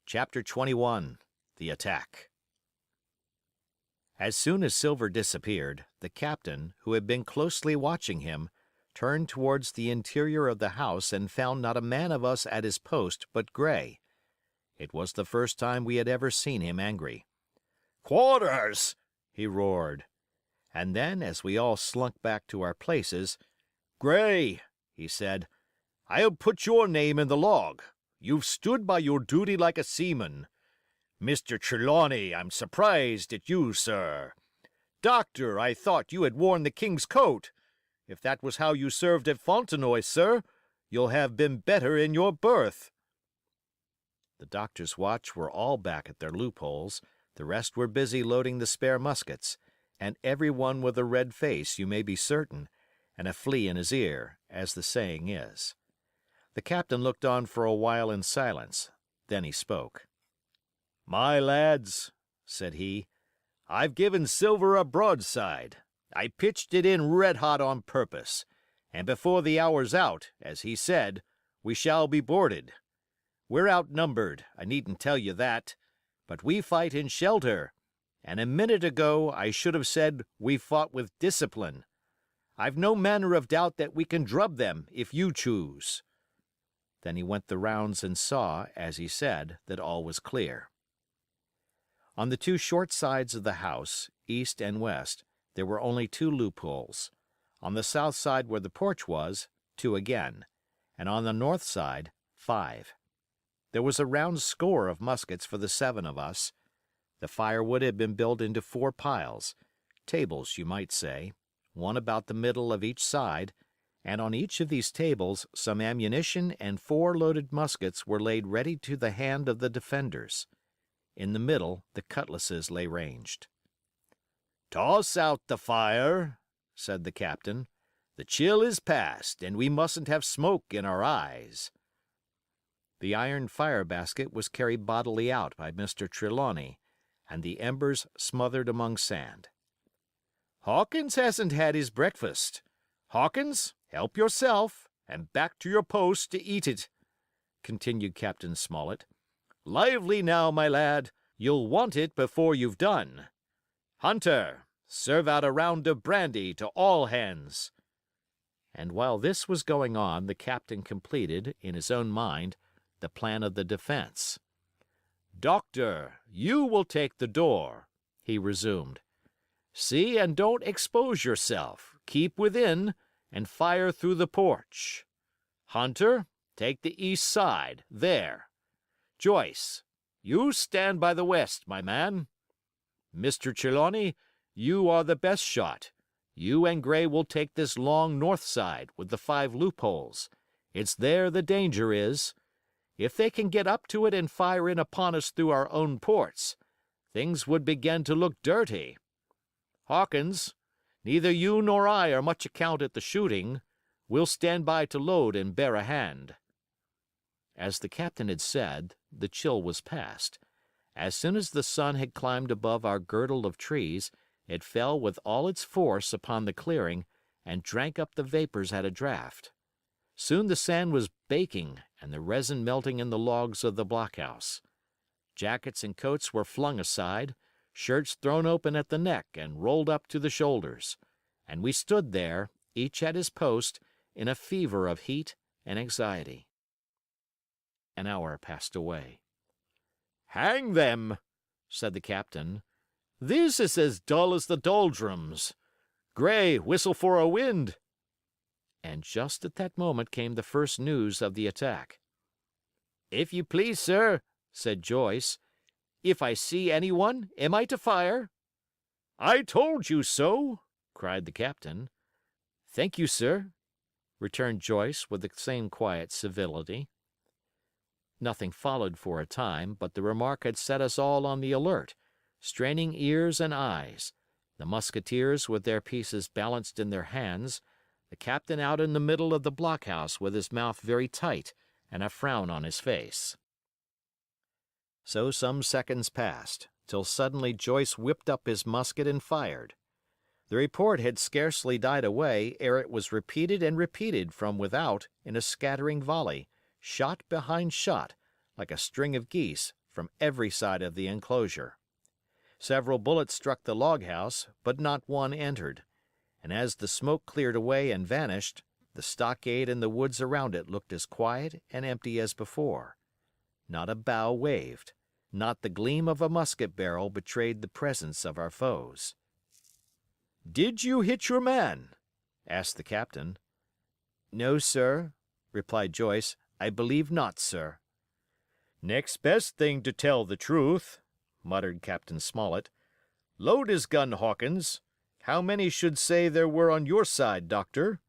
Chapter 21 The Attack As soon as Silver disappeared, the captain, who had been closely watching him, turned towards the interior of the house and found not a man of us at his post but Gray. It was the first time we had ever seen him angry. "Quarters!" he roared. And then, as we all slunk back to our places, "Gray," he said, "I'll put your name in the log. You've stood by your duty like a seaman. Mr. Trelawney, I'm surprised at you, sir. Doctor, I thought you had worn the king's coat. If that was how you served at Fontenoy, sir, you'll have been better in your berth." The doctor's watch were all back at their loopholes, the rest were busy loading the spare muskets, and every one with a red face, you may be certain, and a flea in his ear, as the saying is. The captain looked on for a while in silence, then he spoke. "My lads," said he, "I've given Silver a broadside. I pitched it in red-hot on purpose, and before the hour's out, as he said, we shall be boarded. We're outnumbered, I needn't tell you that, but we fight in shelter, and a minute ago I should have said we fought with discipline. I've no manner of doubt that we can drub them, if you choose." Then he went the rounds and saw, as he said, that all was clear. On the two short sides of the house, east and west, there were only two loopholes. On the south side where the porch was, two again, and on the north side, 5. There was a round score of muskets for the 7 of us. The firewood had been built into 4 piles, tables you might say, one about the middle of each side, and on each of these tables some ammunition and 4 loaded muskets were laid ready to the hand of the defenders. In the middle the cutlasses lay ranged. "Toss out the fire," said the captain. "The chill is past, and we mustn't have smoke in our eyes." The iron fire basket was carried bodily out by Mr. Trelawney, and the embers smothered among sand. "Hawkins hasn't had his breakfast. Hawkins, help yourself, and back to your post to eat it," continued Captain Smollett. "Lively now, my lad, you'll want it before you've done. Hunter, serve out a round of brandy to all hands." And while this was going on, the captain completed, in his own mind, the plan of the defense. "Doctor, you will take the door," he resumed. "See and don't expose yourself, keep within, and fire through the porch. Hunter, take the east side, there. Joyce, you stand by the west, my man. Mr. Trelawney, you are the best shot. You and Gray will take this long north side with the 5 loopholes. It's there the danger is. If they can get up to it and fire in upon us through our own ports, things would begin to look dirty. Hawkins, neither you nor I are much account at the shooting. We'll stand by to load and bear a hand." As the captain had said, the chill was past. As soon as the sun had climbed above our girdle of trees, it fell with all its force upon the clearing and drank up the vapors at a draught. Soon the sand was baking and the resin melting in the logs of the blockhouse. Jackets and coats were flung aside, shirts thrown open at the neck and rolled up to the shoulders, and we stood there, each at his post, in a fever of heat and anxiety. An hour passed away. "Hang them!" said the captain. "This is as dull as the doldrums. Gray, whistle for a wind." And just at that moment came the first news of the attack. "If you please, sir," said Joyce, "if I see anyone, am I to fire?" "I told you so," cried the captain. "Thank you, sir," returned Joyce with the same quiet civility. Nothing followed for a time, but the remark had set us all on the alert, straining ears and eyes, the musketeers with their pieces balanced in their hands, the captain out in the middle of the blockhouse with his mouth very tight and a frown on his face. So some seconds passed, till suddenly Joyce whipped up his musket and fired. The report had scarcely died away ere it was repeated and repeated from without in a scattering volley, shot behind shot, like a string of geese, from every side of the enclosure. Several bullets struck the log house, but not one entered, and as the smoke cleared away and vanished, the stockade and the woods around it looked as quiet and empty as before. Not a bough waved. Not the gleam of a musket barrel betrayed the presence of our foes. "Did you hit your man?" asked the captain. "No, sir," replied Joyce. "I believe not, sir." "Next best thing to tell the truth," muttered Captain Smollett. "Load his gun, Hawkins. How many should say there were on your side, Doctor?"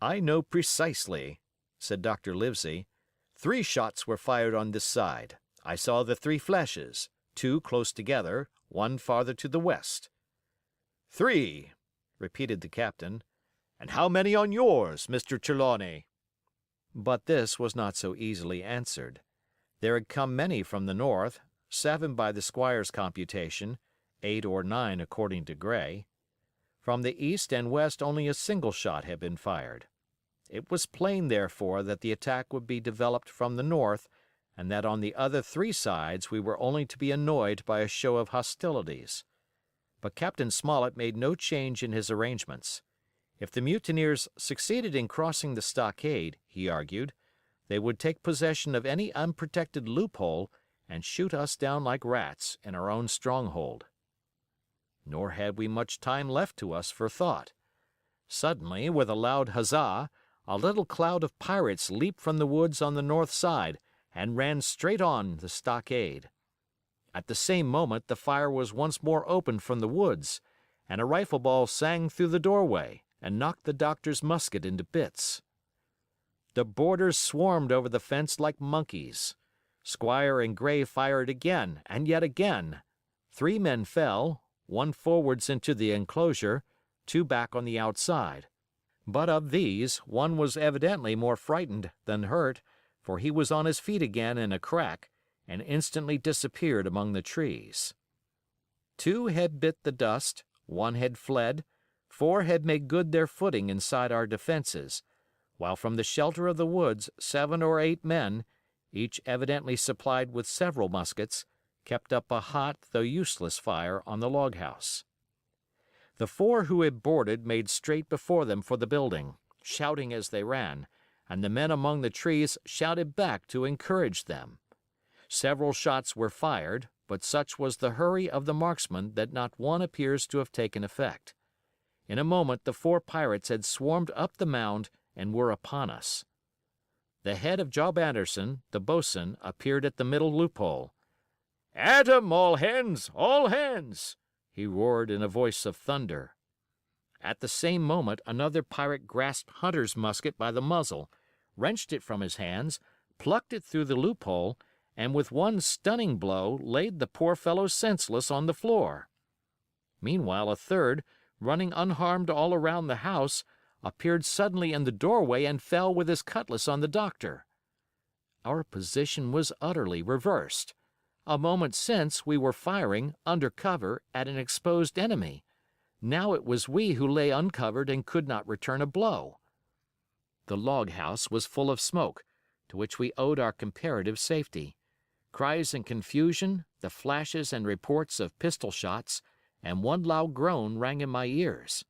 "I know precisely," said Dr. Livesey. "3 shots were fired on this side. I saw the 3 flashes, 2 close together, 1 farther to the west." "3," repeated the captain. "And how many on yours, Mr. Trelawney?" But this was not so easily answered. There had come many from the north, 7 by the squire's computation, 8 or 9 according to Gray. From the east and west only a single shot had been fired. It was plain, therefore, that the attack would be developed from the north, and that on the other 3 sides we were only to be annoyed by a show of hostilities. But Captain Smollett made no change in his arrangements. If the mutineers succeeded in crossing the stockade, he argued, they would take possession of any unprotected loophole and shoot us down like rats in our own stronghold. Nor had we much time left to us for thought. Suddenly, with a loud huzza, a little cloud of pirates leaped from the woods on the north side and ran straight on the stockade. At the same moment the fire was once more opened from the woods, and a rifle ball sang through the doorway and knocked the doctor's musket into bits. The boarders swarmed over the fence like monkeys. Squire and Gray fired again and yet again. 3 men fell, 1 forwards into the enclosure, 2 back on the outside. But of these, 1 was evidently more frightened than hurt, for he was on his feet again in a crack, and instantly disappeared among the trees. 2 had bit the dust, 1 had fled, 4 had made good their footing inside our defenses, while from the shelter of the woods 7 or 8 men, each evidently supplied with several muskets, kept up a hot though useless fire on the log house. The 4 who had boarded made straight before them for the building, shouting as they ran, and the men among the trees shouted back to encourage them. Several shots were fired, but such was the hurry of the marksmen that not one appears to have taken effect. In a moment the 4 pirates had swarmed up the mound and were upon us. The head of Job Anderson, the boatswain, appeared at the middle loophole. "At 'em, all hands, all hands!" he roared in a voice of thunder. At the same moment another pirate grasped Hunter's musket by the muzzle, wrenched it from his hands, plucked it through the loophole, and with one stunning blow laid the poor fellow senseless on the floor. Meanwhile a third, running unharmed all around the house, appeared suddenly in the doorway and fell with his cutlass on the doctor. Our position was utterly reversed. A moment since we were firing, under cover, at an exposed enemy. Now it was we who lay uncovered and could not return a blow. The log house was full of smoke, to which we owed our comparative safety. Cries and confusion, the flashes and reports of pistol shots, and one loud groan rang in my ears.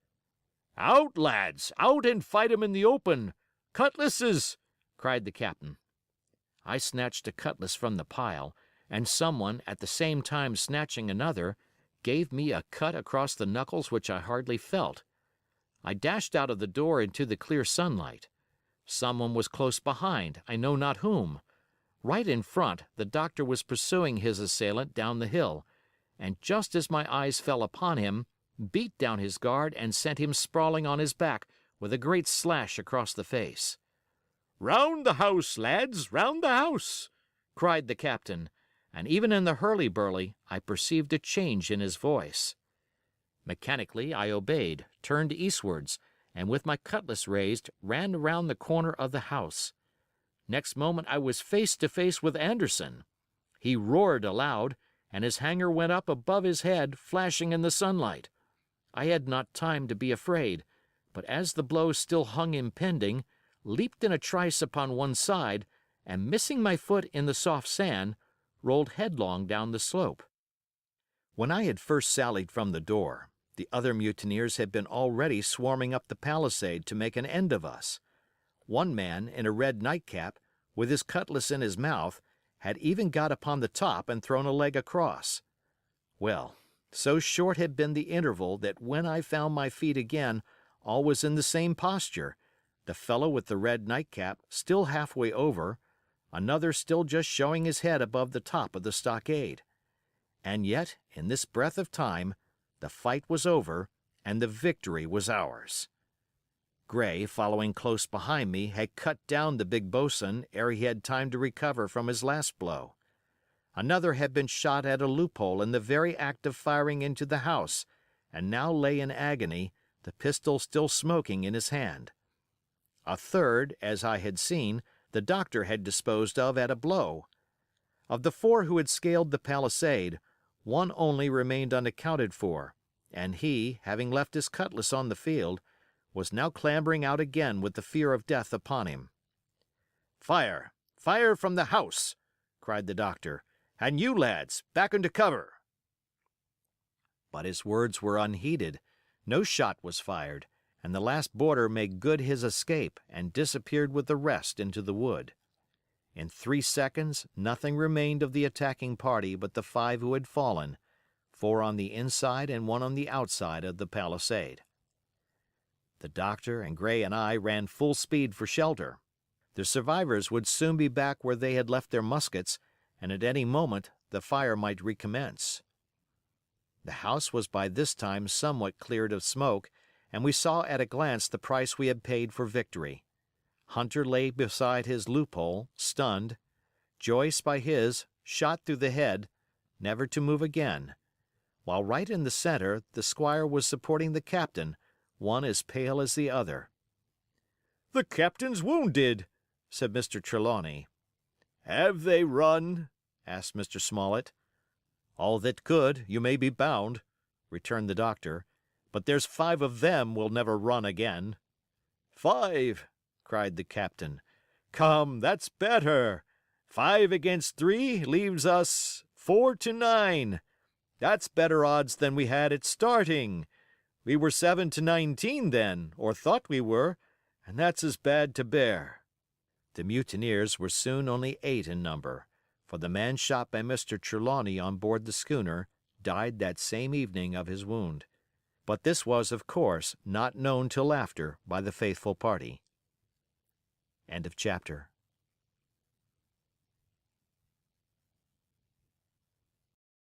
"Out, lads! Out and fight 'em in the open! Cutlasses!" cried the captain. I snatched a cutlass from the pile, and someone, at the same time snatching another, gave me a cut across the knuckles which I hardly felt. I dashed out of the door into the clear sunlight. Someone was close behind, I know not whom. Right in front, the doctor was pursuing his assailant down the hill, and just as my eyes fell upon him, beat down his guard and sent him sprawling on his back with a great slash across the face. "Round the house, lads, round the house!" cried the captain, and even in the hurly-burly I perceived a change in his voice. Mechanically I obeyed, turned eastwards, and with my cutlass raised ran around the corner of the house. Next moment I was face to face with Anderson. He roared aloud, and his hanger went up above his head, flashing in the sunlight. I had not time to be afraid, but as the blow still hung impending, leaped in a trice upon one side, and missing my foot in the soft sand, rolled headlong down the slope. When I had first sallied from the door, the other mutineers had been already swarming up the palisade to make an end of us. One man, in a red nightcap, with his cutlass in his mouth, had even got upon the top and thrown a leg across. Well, so short had been the interval that when I found my feet again, all was in the same posture, the fellow with the red nightcap still halfway over, another still just showing his head above the top of the stockade. And yet, in this breath of time, the fight was over and the victory was ours. Gray, following close behind me, had cut down the big boatswain ere he had time to recover from his last blow. Another had been shot at a loophole in the very act of firing into the house, and now lay in agony, the pistol still smoking in his hand. A third, as I had seen, the doctor had disposed of at a blow. Of the four who had scaled the palisade, one only remained unaccounted for, and he, having left his cutlass on the field, was now clambering out again with the fear of death upon him. "Fire! Fire from the house!" cried the doctor. "And you lads, back into cover!" But his words were unheeded. No shot was fired, and the last boarder made good his escape and disappeared with the rest into the wood. In 3 seconds, nothing remained of the attacking party but the 5 who had fallen, 4 on the inside and 1 on the outside of the palisade. The doctor and Gray and I ran full speed for shelter. The survivors would soon be back where they had left their muskets, and at any moment the fire might recommence. The house was by this time somewhat cleared of smoke, and we saw at a glance the price we had paid for victory. Hunter lay beside his loophole, stunned; Joyce by his, shot through the head, never to move again; while right in the center the squire was supporting the captain, one as pale as the other. "The captain's wounded," said Mr. Trelawney. "Have they run?" asked Mr. Smollett. "All that could, you may be bound," returned the doctor, "but there's 5 of them will never run again." "5!" cried the captain. "Come, that's better. 5 against 3 leaves us 4 to 9. That's better odds than we had at starting. We were 7 to 19 then, or thought we were, and that's as bad to bear." The mutineers were soon only 8 in number, for the man shot by Mr. Trelawney on board the schooner died that same evening of his wound. But this was, of course, not known till after by the faithful party. End of chapter.